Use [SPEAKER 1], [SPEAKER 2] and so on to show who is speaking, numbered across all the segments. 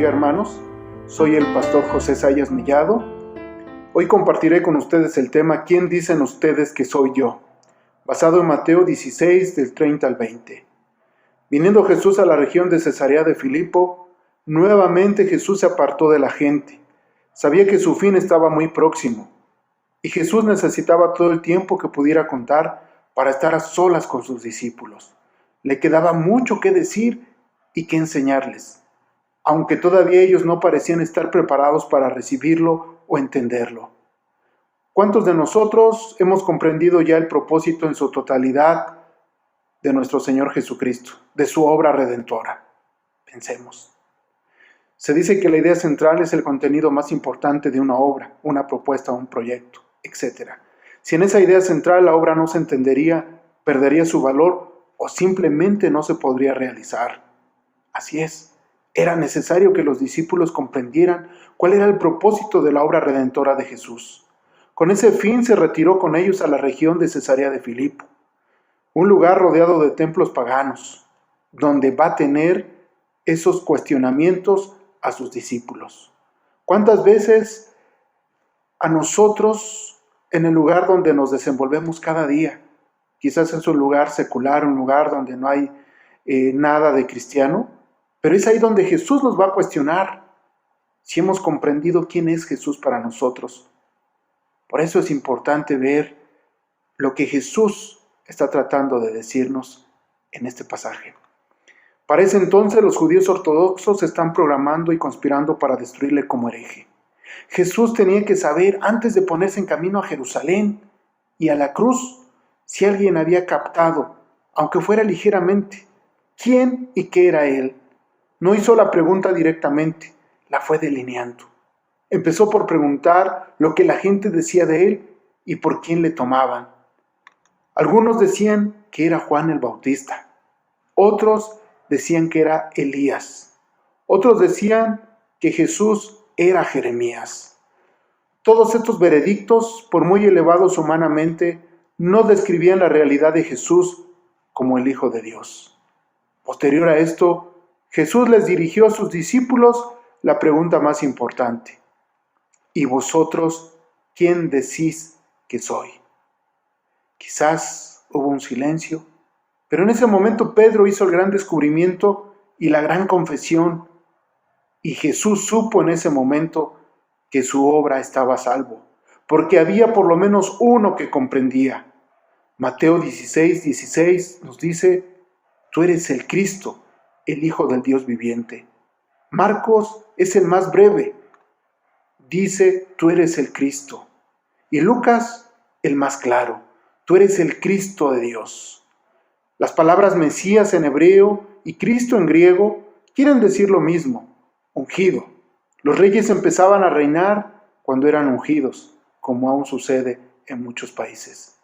[SPEAKER 1] bendiga, hermanos. Soy el pastor José Sayas Mellado. Hoy compartiré con ustedes el tema ¿Quién dicen ustedes que soy yo?, basado en Mateo 16, del 30 al 20. Viniendo Jesús a la región de Cesarea de Filipo, nuevamente Jesús se apartó de la gente. Sabía que su fin estaba muy próximo, y Jesús necesitaba todo el tiempo que pudiera contar para estar a solas con sus discípulos. Le quedaba mucho que decir y que enseñarles, aunque todavía ellos no parecían estar preparados para recibirlo o entenderlo. ¿Cuántos de nosotros hemos comprendido ya el propósito en su totalidad de nuestro Señor Jesucristo, de su obra redentora? Pensemos. Se dice que la idea central es el contenido más importante de una obra, una propuesta, un proyecto, etc. Si en esa idea central la obra no se entendería, perdería su valor o simplemente no se podría realizar. Así es, era necesario que los discípulos comprendieran cuál era el propósito de la obra redentora de Jesús. Con ese fin se retiró con ellos a la región de Cesarea de Filipo, un lugar rodeado de templos paganos, donde va a tener esos cuestionamientos a sus discípulos. ¿Cuántas veces a nosotros, en el lugar donde nos desenvolvemos cada día, quizás es un lugar secular, un lugar donde no hay nada de cristiano, pero es ahí donde Jesús nos va a cuestionar si hemos comprendido quién es Jesús para nosotros? Por eso es importante ver lo que Jesús está tratando de decirnos en este pasaje. Para ese entonces los judíos ortodoxos están programando y conspirando para destruirle como hereje. Jesús tenía que saber, antes de ponerse en camino a Jerusalén y a la cruz, si alguien había captado, aunque fuera ligeramente, quién y qué era él. No hizo la pregunta directamente, la fue delineando. Empezó por preguntar lo que la gente decía de él y por quién le tomaban. Algunos decían que era Juan el Bautista, otros decían que era Elías, otros decían que Jesús era Jeremías. Todos estos veredictos, por muy elevados humanamente, no describían la realidad de Jesús como el Hijo de Dios. Posterior a esto, Jesús les dirigió a sus discípulos la pregunta más importante: ¿y vosotros quién decís que soy? Quizás hubo un silencio, pero en ese momento Pedro hizo el gran descubrimiento y la gran confesión, y Jesús supo en ese momento que su obra estaba a salvo, porque había por lo menos uno que comprendía. Mateo 16 nos dice: tú eres el Cristo, el Hijo del Dios viviente. Marcos es el más breve, dice: tú eres el Cristo. Y Lucas, el más claro: tú eres el Cristo de Dios. Las palabras Mesías en hebreo y Cristo en griego quieren decir lo mismo: ungido. Los reyes empezaban a reinar cuando eran ungidos, como aún sucede en muchos países.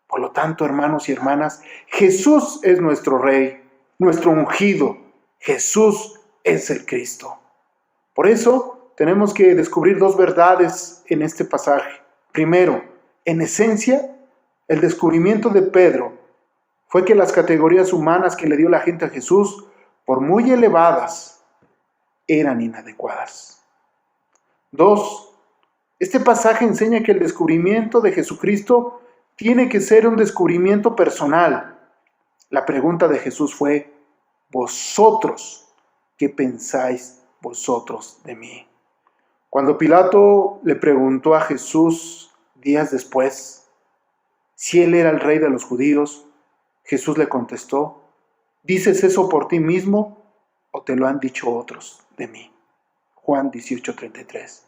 [SPEAKER 1] Por lo tanto, hermanos y hermanas, Jesús es nuestro Rey, nuestro ungido. Jesús es el Cristo. Por eso tenemos que descubrir dos verdades en este pasaje. Primero, en esencia, el descubrimiento de Pedro fue que las categorías humanas que le dio la gente a Jesús, por muy elevadas, eran inadecuadas. Dos, este pasaje enseña que el descubrimiento de Jesucristo tiene que ser un descubrimiento personal. La pregunta de Jesús fue: ¿vosotros qué pensáis vosotros de mí? Cuando Pilato le preguntó a Jesús días después si él era el rey de los judíos, Jesús le contestó: ¿dices eso por ti mismo o te lo han dicho otros de mí? Juan 18:33.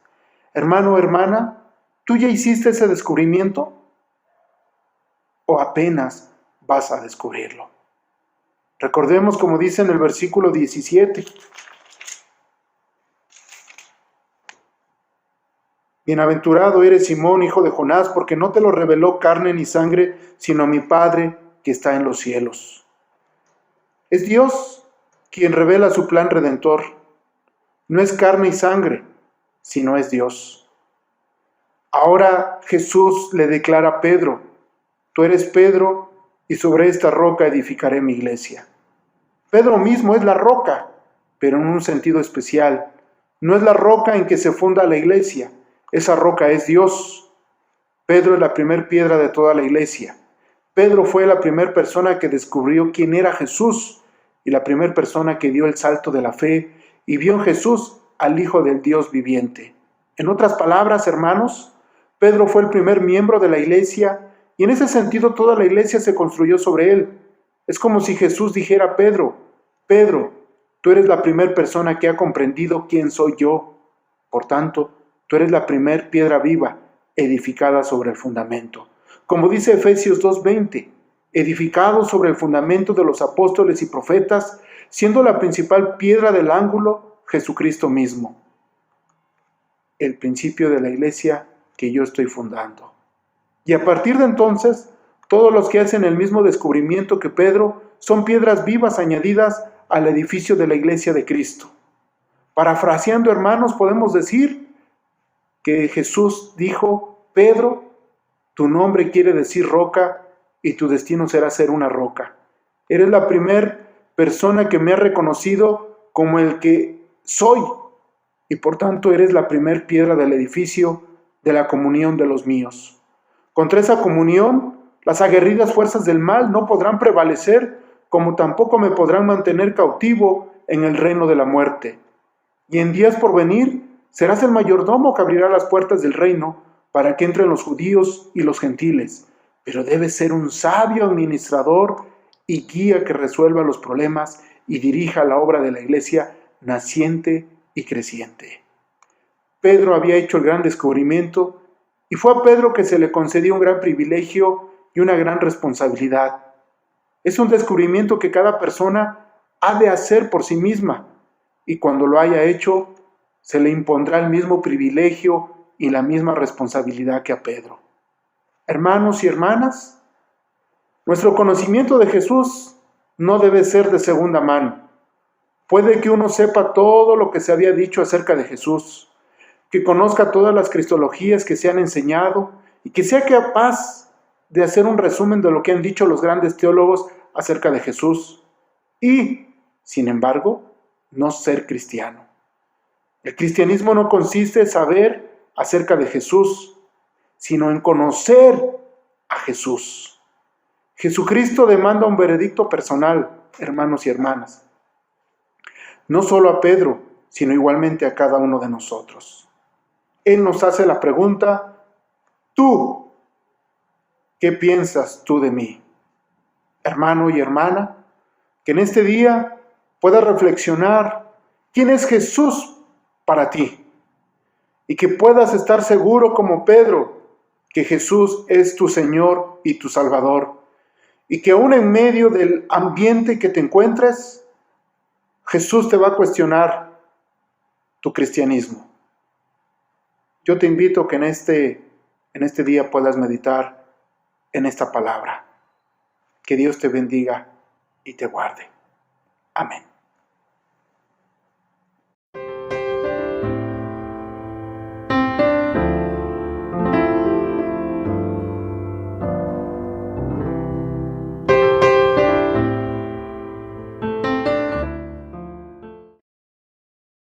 [SPEAKER 1] Hermano o hermana, ¿tú ya hiciste ese descubrimiento o apenas vas a descubrirlo? Recordemos, como dice en el versículo 17: bienaventurado eres, Simón, hijo de Jonás, porque no te lo reveló carne ni sangre, sino mi Padre que está en los cielos. Es Dios quien revela su plan redentor. No es carne y sangre, sino es Dios. Ahora Jesús le declara a Pedro: tú eres Pedro, y sobre esta roca edificaré mi iglesia. Pedro mismo es la roca, pero en un sentido especial, No es la roca en que se funda la iglesia, esa roca es Dios. Pedro es la primera piedra de toda la iglesia. Pedro fue la primera persona que descubrió quién era Jesús y la primera persona que dio el salto de la fe y vio en Jesús al Hijo del Dios viviente. En otras palabras, hermanos, Pedro fue el primer miembro de la iglesia y en ese sentido toda la iglesia se construyó sobre él. Es como si Jesús dijera a Pedro: Pedro, tú eres la primera persona que ha comprendido quién soy yo. Por tanto, tú eres la primera piedra viva, edificada sobre el fundamento. Como dice Efesios 2:20, edificado sobre el fundamento de los apóstoles y profetas, siendo la principal piedra del ángulo Jesucristo mismo. El principio de la iglesia que yo estoy fundando. Y a partir de entonces, todos los que hacen el mismo descubrimiento que Pedro son piedras vivas añadidas al edificio de la iglesia de Cristo. Parafraseando, hermanos, podemos decir que Jesús dijo: Pedro, tu nombre quiere decir roca y tu destino será ser una roca. Eres la primera persona que me ha reconocido como el que soy y por tanto eres la primera piedra del edificio de la comunión de los míos. Contra esa comunión, las aguerridas fuerzas del mal no podrán prevalecer, como tampoco me podrán mantener cautivo en el reino de la muerte. Y en días por venir serás el mayordomo que abrirá las puertas del reino para que entren los judíos y los gentiles, pero debes ser un sabio administrador y guía que resuelva los problemas y dirija la obra de la iglesia naciente y creciente. Pedro había hecho el gran descubrimiento y fue a Pedro que se le concedió un gran privilegio y una gran responsabilidad. Es un descubrimiento que cada persona ha de hacer por sí misma y cuando lo haya hecho se le impondrá el mismo privilegio y la misma responsabilidad que a Pedro. Hermanos y hermanas, nuestro conocimiento de Jesús no debe ser de segunda mano. Puede que uno sepa todo lo que se había dicho acerca de Jesús, que conozca todas las cristologías que se han enseñado y que sea capaz de hacer un resumen de lo que han dicho los grandes teólogos acerca de Jesús y, sin embargo, no ser cristiano. El cristianismo no consiste en saber acerca de Jesús, sino en conocer a Jesús. Jesucristo demanda un veredicto personal, hermanos y hermanas. No solo a Pedro, sino igualmente a cada uno de nosotros. Él nos hace la pregunta: ¿tú qué piensas tú de mí? Hermano y hermana, que en este día puedas reflexionar quién es Jesús para ti y que puedas estar seguro como Pedro que Jesús es tu Señor y tu Salvador y que aún en medio del ambiente que te encuentres, Jesús te va a cuestionar tu cristianismo. Yo te invito a que en este día puedas meditar en esta palabra. Que Dios te bendiga y te guarde. Amén.